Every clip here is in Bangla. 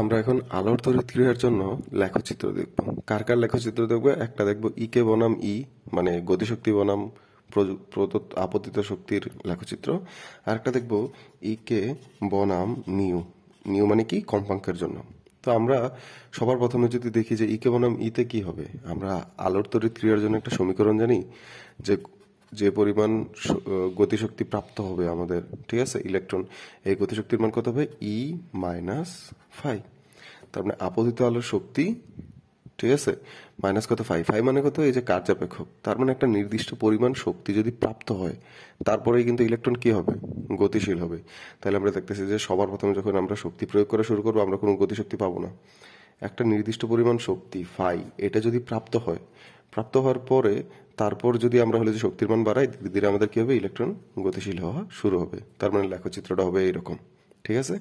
আমরা এখন আলোর তড়িৎক্রিয়ার জন্য লেখচিত্র দেখব। কার কার লেখচিত্র দেখব? একটা দেখব ই কে বনাম ই, মানে গতিশক্তি বনাম প্রদত্ত আপতিত শক্তির লেখচিত্র। আর একটা দেখব ই কে বনাম নিউ। নিউ মানে কি? কম্পাঙ্কের জন্য। তো আমরা সবার প্রথমে যদি দেখি যে ই কে বনাম ইতে কি হবে, আমরা আলোর তড়িৎক্রিয়ার জন্য একটা সমীকরণ জানি যে যে পরিমাণ গতিশক্তি প্রাপ্ত হবে আমাদের, ঠিক আছে, ইলেকট্রন, এই গতিশক্তির মান কত হবে? ই মাইনাস ফাই। তার মানে আপতিত আলোর শক্তি, ঠিক আছে, মাইনাস কত? ফাই। ফাই মানে কত? এই যে কার্যাপেক্ষক। তার মানে একটা নির্দিষ্ট পরিমাণ শক্তি যদি প্রাপ্ত হয়, তারপরেই কিন্তু ইলেকট্রন কি হবে? গতিশীল হবে। তাহলে আমরা দেখতেছি যে সবার প্রথমে যখন আমরা শক্তি প্রয়োগ করা শুরু করবো, আমরা কোনো গতিশক্তি পাবো না। একটা নির্দিষ্ট পরিমাণ শক্তি ফাই, এটা যদি প্রাপ্ত হয়, প্রাপ্ত হওয়ার পরে তারপর যদি আমরা হলে যে শক্তির মান বাড়াই, ধীরে ধীরে আমাদের কি হবে? ইলেকট্রন গতিশীল হওয়া শুরু হবে। তার মানে লেখচিত্রটা হবে এইরকম, ঠিক আছে।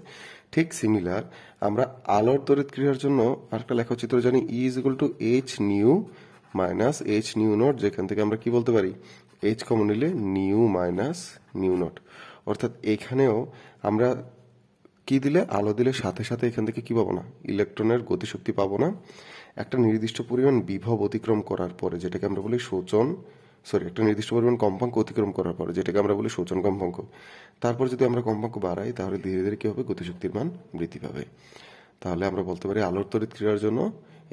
ঠিক সিমিলার আমরা আলোর তড়িৎক্রিয়ার জন্য আরেকটা লেখচিত্র জানি, E is equal to H nu minus H nu naught, যেখান থেকে আমরা কি বলতে পারি? এইচ কমন নিলে নিউ মাইনাস নিউ নট। অর্থাৎ এখানেও আমরা কি দিলে, আলো দিলে সাথে সাথে এখান থেকে কি পাবো না? ইলেকট্রনের গতিশক্তি পাবো না। একটা নির্দিষ্ট পরিমাণ বিভব অতিক্রম করার পরে, যেটাকে আমরা বলি শোচন, একটা নির্দিষ্ট পরিমাণ কম্পাঙ্ক অতিক্রম করার পরে, যেটাকে আমরা বলি শোচন কম্পাঙ্ক, তারপর যদি আমরা কম্পাঙ্ক বাড়াই, তাহলে ধীরে ধীরে কি হবে? গতিশক্তির মান বৃদ্ধি পাবে। তাহলে আমরা বলতে পারি আলোর তড়িৎক্রিয়ার জন্য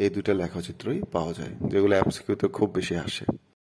এই দুইটা লেখচিত্রই পাওয়া যায়, যেগুলো এমসিকিউতে খুব বেশি আসে।